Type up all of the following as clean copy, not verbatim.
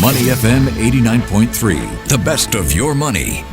Money FM 89.3, the best of your money.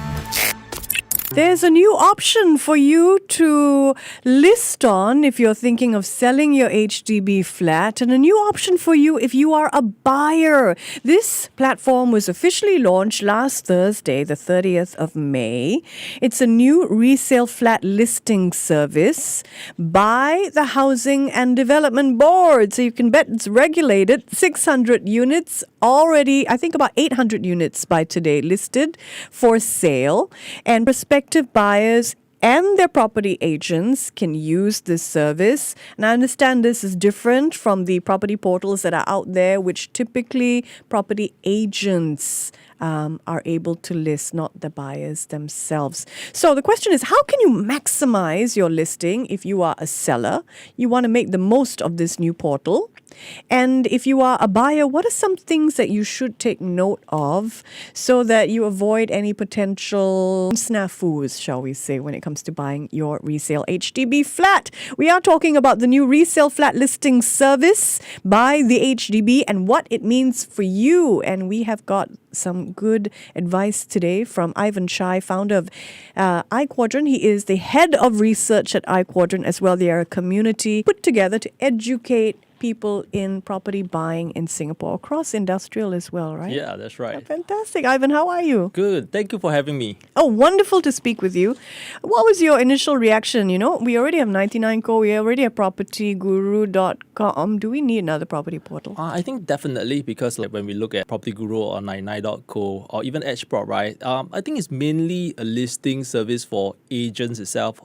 There's a new option for you to list on if you're thinking of selling your HDB flat, and a new option for you if you are a buyer. This platform was officially launched last Thursday, the 30th of May. It's a new resale flat listing service by the Housing and Development Board. So you can bet it's regulated. 600 units already, I think about 800 units by today listed for sale, and prospective buyers and their property agents can use this service. And I understand this is different from the property portals that are out there, which typically property agents are able to list, not the buyers themselves. So the question is, how can you maximize your listing if you are a seller? You want to make the most of this new portal. And if you are a buyer, what are some things that you should take note of so that you avoid any potential snafus, shall we say, when it comes to buying your resale HDB flat? We are talking about the new resale flat listing service by the HDB and what it means for you. And we have got some good advice today from Ivan Chai, founder of Quadrant. He is the head of research at Quadrant as well. They are a community put together to educate people in property buying in Singapore, across industrial as well, right? Yeah, that's right. Oh, fantastic. Ivan, how are you? Good. Thank you for having me. Oh, wonderful to speak with you. What was your initial reaction? You know, we already have 99Co, we already have propertyguru.com. Do we need another property portal? I think definitely, because like when we look at Property Guru or 99.co or even HProp, right? I think it's mainly a listing service for agents itself,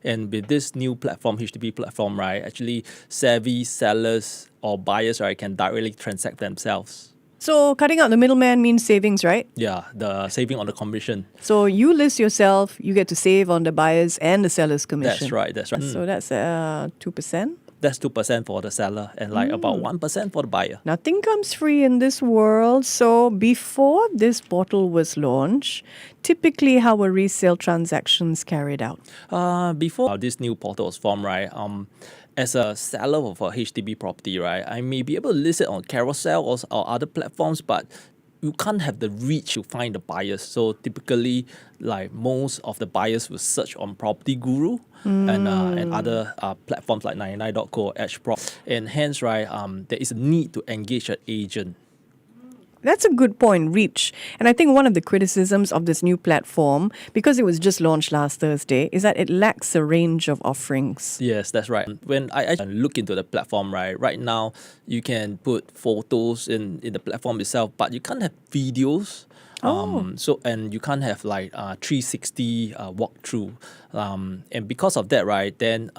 and with this new platform, HDB platform, right? Actually, savvy sellers or buyers, right, can directly transact themselves. So cutting out the middleman means savings, right? Yeah, the saving on the commission. So you list yourself, you get to save on the buyers and the seller's commission. That's right. So that's 2%? That's 2% for the seller and like about 1% for the buyer. Nothing comes free in this world. So before this portal was launched, typically how were resale transactions carried out? Before this new portal was formed, right? As a seller of a HDB property, right, I may be able to list it on Carousel or other platforms, but you can't have the reach to find the buyers. So typically, like most of the buyers will search on Property Guru and other platforms like 99.co, HProp, and hence, right, there is a need to engage an agent. That's a good point, reach. And I think one of the criticisms of this new platform, because it was just launched last Thursday, is that it lacks a range of offerings. Yes, that's right. When I actually look into the platform, right now you can put photos in the platform itself, but you can't have videos. And you can't have like 360 walkthrough. And because of that, right, then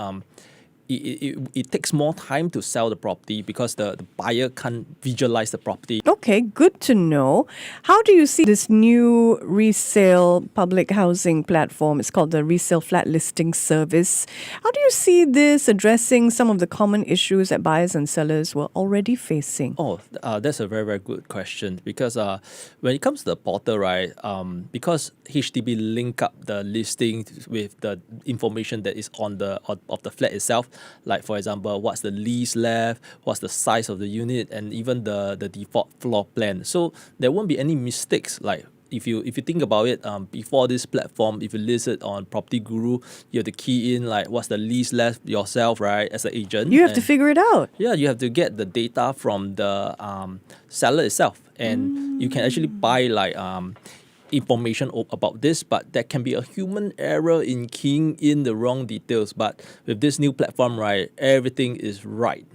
it takes more time to sell the property because the buyer can't visualize the property. Okay, good to know. How do you see this new resale public housing platform? It's called the Resale Flat Listing Service. How do you see this addressing some of the common issues that buyers and sellers were already facing? That's a very, very good question, because when it comes to the portal, right, because HDB link up the listing with the information that is on of the flat itself, like for example, what's the lease left, what's the size of the unit, and even the default floor plan. So there won't be any mistakes. Like if you think about it, before this platform, if you list it on Property Guru, you have to key in like what's the lease left yourself, right, as an agent. You have to figure it out. Yeah, you have to get the data from the seller itself, and you can actually buy like information about this, but there can be a human error in keying in the wrong details. But with this new platform, right, everything is right.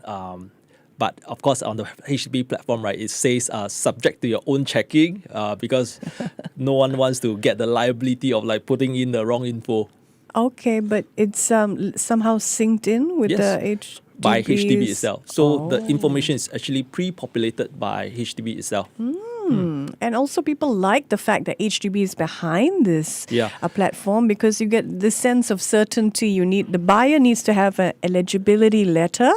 But of course, on the HDB platform, right, it says subject to your own checking, because no one wants to get the liability of like putting in the wrong info. Okay, but it's somehow synced in with the HDB by HDB itself. So the information is actually pre-populated by HDB itself. And also people like the fact that HDB is behind this platform, because you get this sense of certainty. The buyer needs to have an eligibility letter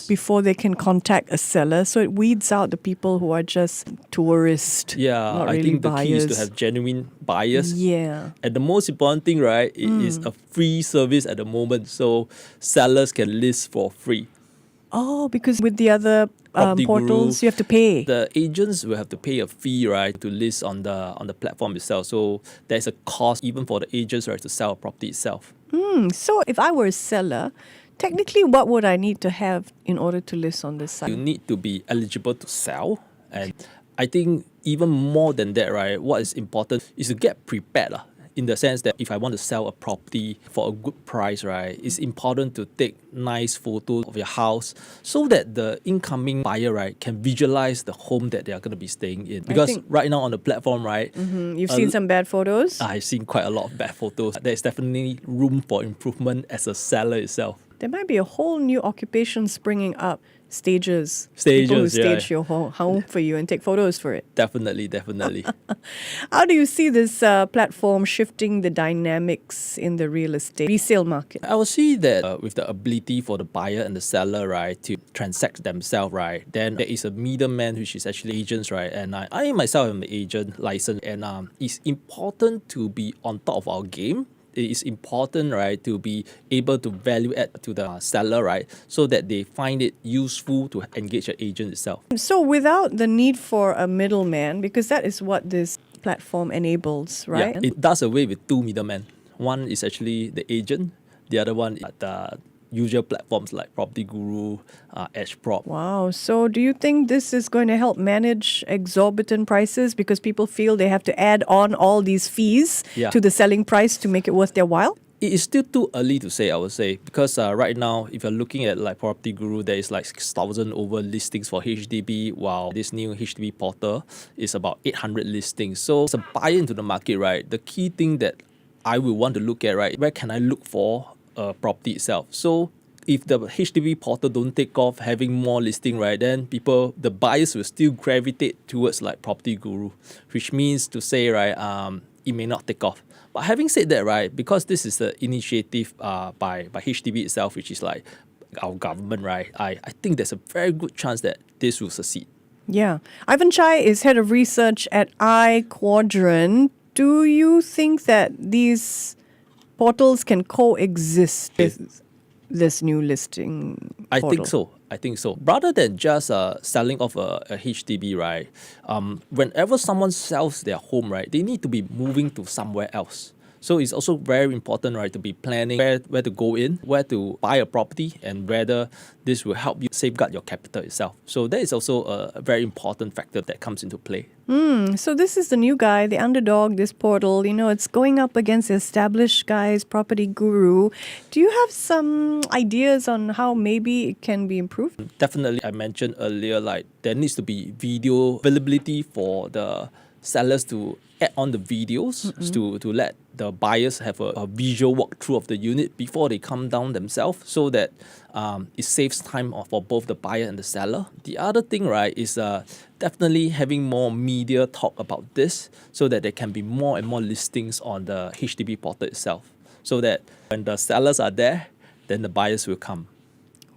before they can contact a seller. So it weeds out the people who are just tourists. Yeah, I think the key is to have genuine buyers. Yeah. And the most important thing, right, it is a free service at the moment. So sellers can list for free. Oh, because with the other Property Guru, portals, you have to pay. the agents will have to pay a fee, right, to list on the platform itself. So there's a cost even for the agents, right, to sell a property itself. So if I were a seller, technically what would I need to have in order to list on this site? You need to be eligible to sell, and I think even more than that, right, what is important is to get prepared. In the sense that if I want to sell a property for a good price, right, it's important to take nice photos of your house so that the incoming buyer, right, can visualize the home that they are going to be staying in. Because right now on the platform, right, You've seen some bad photos? I've seen quite a lot of bad photos. There's definitely room for improvement as a seller itself. There might be a whole new occupation springing up. Stagers. Stages, People who yeah. stage your home for you and take photos for it. Definitely. How do you see this platform shifting the dynamics in the real estate resale market? I will see that with the ability for the buyer and the seller, right, to transact themselves, right, then there is a middleman, which is actually agents, right, and I myself am an agent license, and it's important to be on top of our game. It is important, right, to be able to value add to the seller, right, so that they find it useful to engage an agent itself. So without the need for a middleman, because that is what this platform enables, right? Yeah, it does away with two middlemen. One is actually the agent, the other one is the usual platforms like Property Guru, HProp. Wow. So do you think this is going to help manage exorbitant prices because people feel they have to add on all these fees to the selling price to make it worth their while? It is still too early to say, I would say, because right now, if you're looking at like Property Guru, there is like 6,000 over listings for HDB, while this new HDB portal is about 800 listings. So as a buyer into the market, right, the key thing that I will want to look at, right, where can I look for a property itself? So if the HDB portal don't take off, having more listing, right, then the buyers will still gravitate towards like Property Guru, which means to say, right, it may not take off. But having said that, right, because this is an initiative by HDB itself, which is like our government, right, I think there's a very good chance that this will succeed. Yeah. Ivan Chai is head of research at Quadrant. Do you think that these portals can coexist with this new listing portal? I think so. Rather than just selling off a HDB, right, whenever someone sells their home, right, they need to be moving to somewhere else. So it's also very important, right, to be planning where to go in, where to buy a property, and whether this will help you safeguard your capital itself. So that is also a very important factor that comes into play. So this is the new guy, the underdog, this portal. You know, it's going up against the established guys, Property Guru. Do you have some ideas on how maybe it can be improved? Definitely, I mentioned earlier, like there needs to be video availability for the sellers to add on the videos to let the buyers have a visual walkthrough of the unit before they come down themselves, so that it saves time for both the buyer and the seller. The other thing, right, is definitely having more media talk about this, so that there can be more and more listings on the HDB portal itself, so that when the sellers are there, then the buyers will come.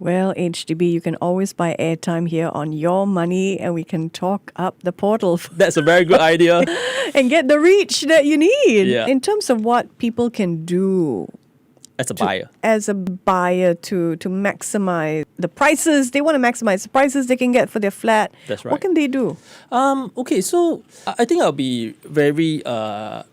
Well, HDB, you can always buy airtime here on your money, and we can talk up the portal That's a very good idea. and get the reach that you need. Yeah. In terms of what people can do As a buyer. to maximize the prices. They want to maximize the prices they can get for their flat. That's right. What can they do? Okay, so I think I'll be very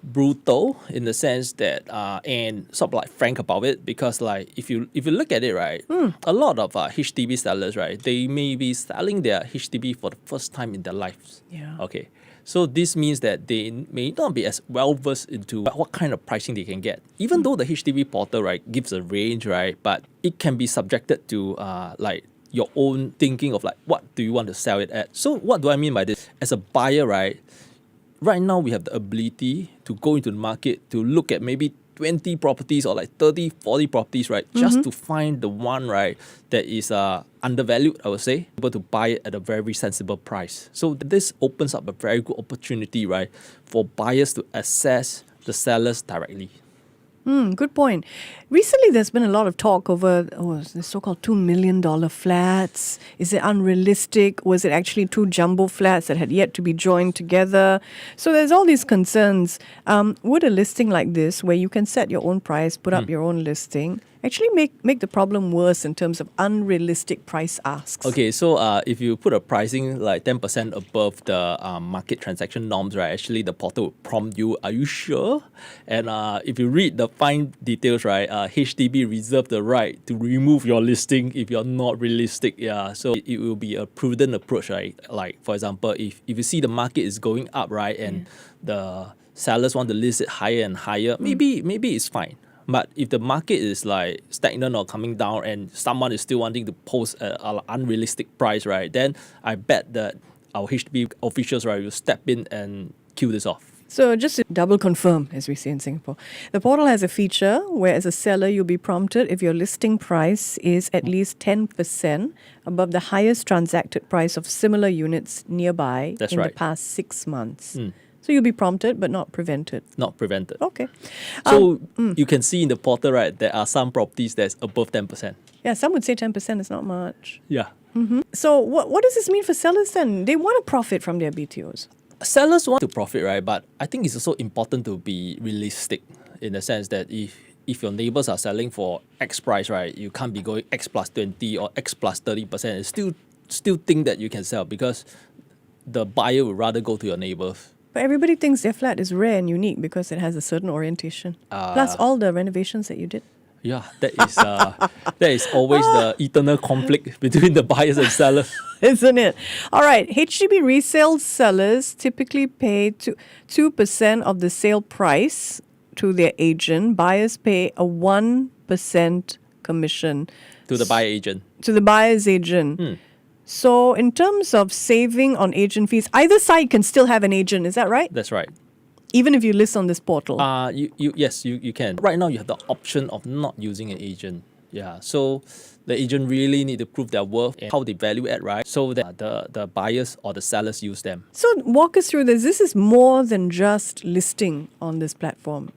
brutal in the sense that and sort of like frank about it, because like if you look at it, right, a lot of HDB sellers, right, they may be selling their HDB for the first time in their lives. Yeah. Okay. So this means that they may not be as well versed into what kind of pricing they can get. Even though the HDB portal, right, gives a range, right, but it can be subjected to like your own thinking of like what do you want to sell it at. So what do I mean by this? As a buyer, right now we have the ability to go into the market to look at maybe 20 properties or like 30, 40 properties, right? Just to find the one, right, that is undervalued, I would say, able to buy it at a very sensible price. So this opens up a very good opportunity, right, for buyers to access the sellers directly. Good point. Recently, there's been a lot of talk over the so-called $2 million flats. Is it unrealistic? Was it actually two jumbo flats that had yet to be joined together? So there's all these concerns. Would a listing like this, where you can set your own price, put up your own listing, actually make the problem worse in terms of unrealistic price asks. Okay, so if you put a pricing like 10% above the market transaction norms, right, actually the portal will prompt you, are you sure? And if you read the fine details, right, HDB reserve the right to remove your listing if you're not realistic. Yeah, so it will be a prudent approach, right? Like, for example, if you see the market is going up, right, and the sellers want to list it higher and higher, maybe it's fine. But if the market is like stagnant or coming down and someone is still wanting to post an unrealistic price, right, then I bet that our HDB officials, right, will step in and kill this off. So just to double confirm, as we say in Singapore, the portal has a feature where as a seller you'll be prompted if your listing price is at least 10% above the highest transacted price of similar units nearby That's in the right. past 6 months. So you'll be prompted but not prevented. Not prevented. Okay. So you can see in the portal, right, there are some properties that's above 10%. Yeah, some would say 10% is not much. Yeah. So what does this mean for sellers then? They want to profit from their BTOs. Sellers want to profit, right? But I think it's also important to be realistic in the sense that if your neighbors are selling for X price, right, you can't be going X plus 20 or X plus 30% and still think that you can sell because the buyer would rather go to your neighbors. But everybody thinks their flat is rare and unique because it has a certain orientation. Plus all the renovations that you did. Yeah, that is always the eternal conflict between the buyers and sellers. Isn't it? All right. HDB resale sellers typically pay 2% of the sale price to their agent. Buyers pay a 1% commission To the buyer agent. to the buyer's agent. So in terms of saving on agent fees, either side can still have an agent. Is that right? That's right. Even if you list on this portal. Yes, you can. Right now, you have the option of not using an agent. Yeah, so the agent really need to prove their worth and how they value it, right? So that the buyers or the sellers use them. So walk us through this. This is more than just listing on this platform,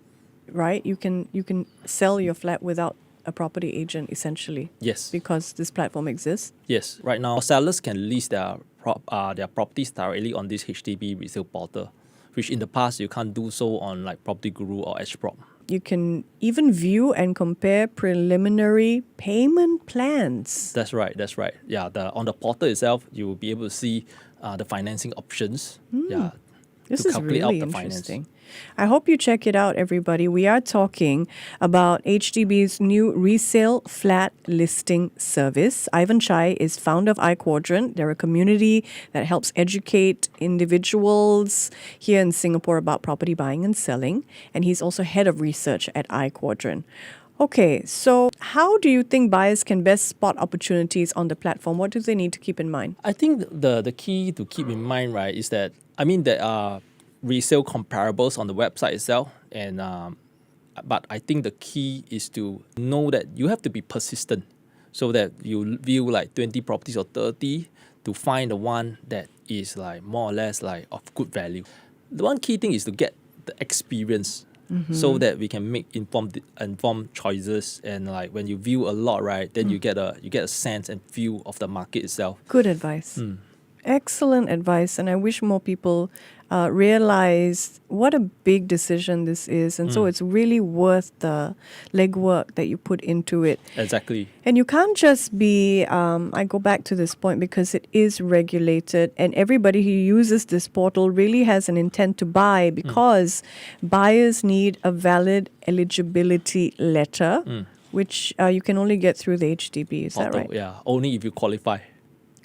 right? You can sell your flat without a property agent essentially. Yes. Because this platform exists. Yes. Right now, sellers can list their properties directly on this HDB resale portal, which in the past you can't do so on like Property Guru or HProp. You can even view and compare preliminary payment plans. That's right. Yeah, on the portal itself, you will be able to see the financing options. Yeah, This to is calculate really out the interesting. finance. I hope you check it out, everybody. We are talking about HDB's new resale flat listing service. Ivan Chai is founder of Quadrant. They're a community that helps educate individuals here in Singapore about property buying and selling. And he's also head of research at Quadrant. Okay, so how do you think buyers can best spot opportunities on the platform? What do they need to keep in mind? I think the key to keep in mind, right, is that there are resale comparables on the website itself, and but I think the key is to know that you have to be persistent, so that you view like 20 properties or 30 to find the one that is like more or less like of good value. The one key thing is to get the experience. So that we can make informed choices, and like when you view a lot, right, then you get a sense and feel of the market itself. Good advice. Excellent advice. And I wish more people realize what a big decision this is. And so it's really worth the legwork that you put into it. Exactly. And you can't just be, I go back to this point because it is regulated, and everybody who uses this portal really has an intent to buy because buyers need a valid eligibility letter, which you can only get through the HDB. Is that right? Yeah, only if you qualify.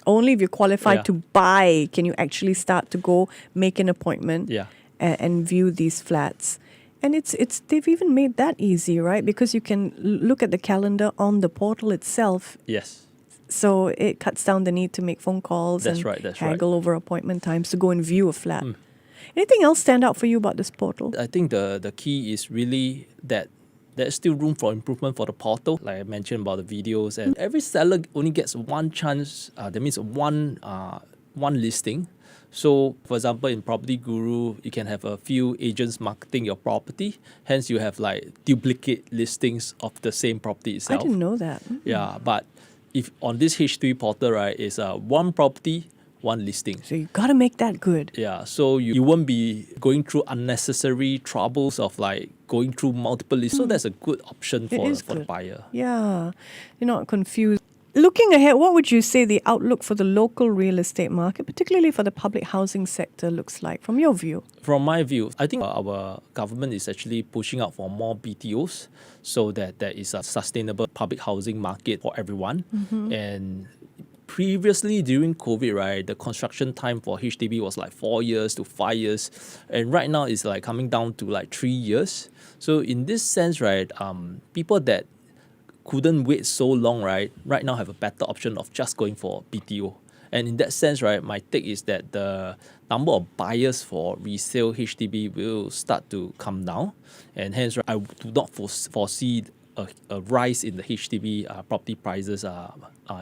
Only if you're qualified Yeah. to buy can you actually start to go make an appointment Yeah. and view these flats. And it's they've even made that easy, right? Because you can look at the calendar on the portal itself. Yes. So it cuts down the need to make phone calls That's and right, that's right. haggle over appointment times to go and view a flat. Anything else stand out for you about this portal? I think the key is really that there's still room for improvement for the portal. Like I mentioned about the videos, and every seller only gets one chance. That means one listing. So, for example, in Property Guru, you can have a few agents marketing your property. Hence, you have like duplicate listings of the same property I itself. didn't know that. Yeah, but if on this H3 portal, right, is one property, one listing. So you got to make that good. Yeah, so you won't be going through unnecessary troubles of like going through multiple lists. So that's a good option for is the good. buyer. Yeah, you're not confused. Looking ahead, what would you say the outlook for the local real estate market, particularly for the public housing sector, looks like from your view? From my view, I think our government is actually pushing out for more BTOs so that there is a sustainable public housing market for everyone. And previously during COVID, right, the construction time for HDB was like 4 years to 5 years. And right now it's like coming down to like 3 years. So in this sense, right, people that couldn't wait so long, right now have a better option of just going for BTO. And in that sense, right, my take is that the number of buyers for resale HDB will start to come down. And hence, I do not foresee a rise in the HDB property prices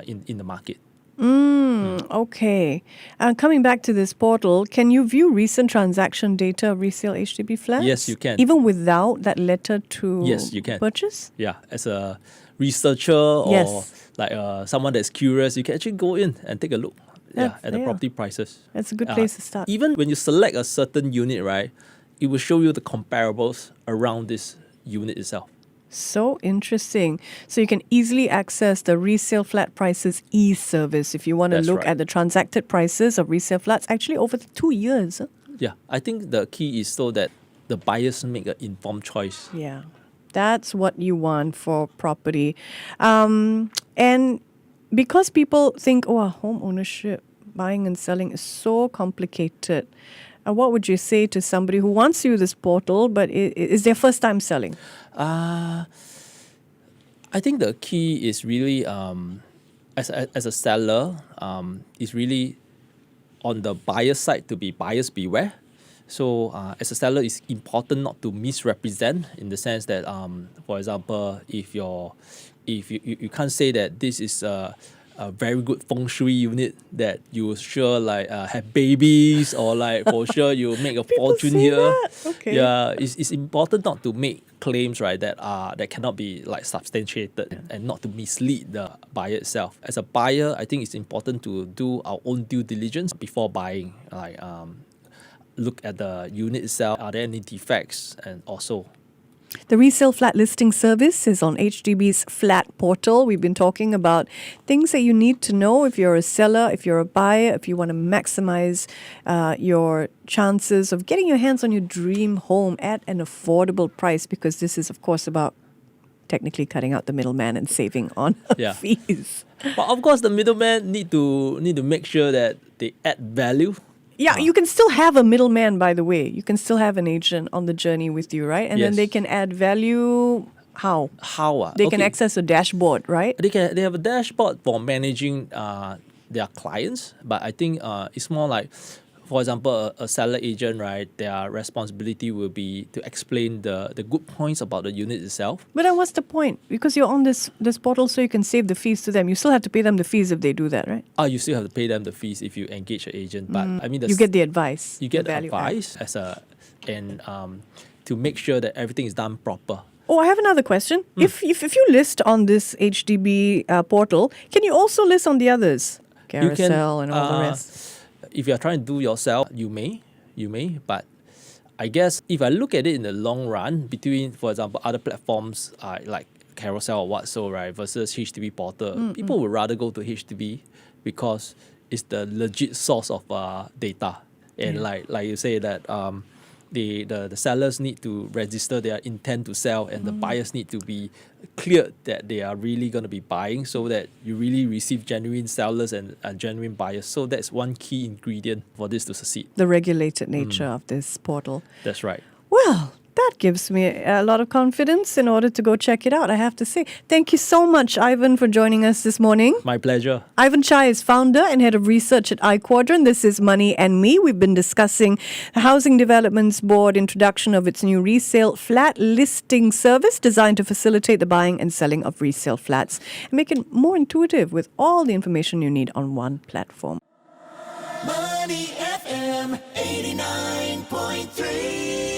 in the market. Okay. Coming back to this portal, can you view recent transaction data of resale HDB flats? Yes, you can. Even without that letter to Yes, you can. purchase? Yeah, as a researcher or Yes. like someone that's curious, you can actually go in and take a look at the Yeah. property prices. That's a good place to start. Even when you select a certain unit, right, it will show you the comparables around this unit itself. So interesting. So you can easily access the resale flat prices e-service if you want to That's look right. at the transacted prices of resale flats actually over 2 years. Huh? Yeah, I think the key is so that the buyers make an informed choice. Yeah, that's what you want for property. And because people think, oh, home ownership, buying and selling is so complicated, what would you say to somebody who wants to use this portal but is their first time selling? I think the key is really, as a seller, is really on the buyer side to be buyers beware. So as a seller, it's important not to misrepresent in the sense that, for example, if you can't say that this is a very good feng shui unit that you sure like have babies or like for sure you make a fortune say here. that? Okay. Yeah, it's important not to make claims, right, that cannot be like substantiated and not to mislead the buyer itself. As a buyer, I think it's important to do our own due diligence before buying. Like look at the unit itself. Are there any defects? And also, The resale flat listing service is on HDB's flat portal. We've been talking about things that you need to know if you're a seller, if you're a buyer, if you want to maximize your chances of getting your hands on your dream home at an affordable price, because this is, of course, about technically cutting out the middleman and saving on Yeah. fees. but of course, the middleman need to make sure that they add value. Yeah, you can still have a middleman, by the way. You can still have an agent on the journey with you, right? And then Yes. they can add value. How? How? They can access a dashboard, right? They have a dashboard for managing their clients, but I think it's more like, for example, a seller agent, right? Their responsibility will be to explain the good points about the unit itself. But then what's the point? Because you're on this portal so you can save the fees to them. You still have to pay them the fees if they do that, right? You still have to pay them the fees if you engage an agent, but I mean, You get the advice. you get the value add. advice to make sure that everything is done proper. Oh, I have another question. If you list on this HDB portal, can you also list on the others? Carousel and all the rest. If you're trying to do yourself, you may, but I guess if I look at it in the long run, between, for example, other platforms like Carousel or what so, right, versus HDB portal, people would rather go to HDB because it's the legit source of data. And like you say that the sellers need to register their intent to sell, and the buyers need to be cleared that they are really going to be buying, so that you really receive genuine sellers and genuine buyers. So that's one key ingredient for this to succeed. The regulated nature of this portal. That's right. Well, that gives me a lot of confidence in order to go check it out, I have to say. Thank you so much, Ivan, for joining us this morning. My pleasure. Ivan Chai is founder and head of research at Quadrant. This is Money and Me. We've been discussing the Housing Developments Board introduction of its new resale flat listing service designed to facilitate the buying and selling of resale flats and make it more intuitive with all the information you need on one platform. Money FM 89.3.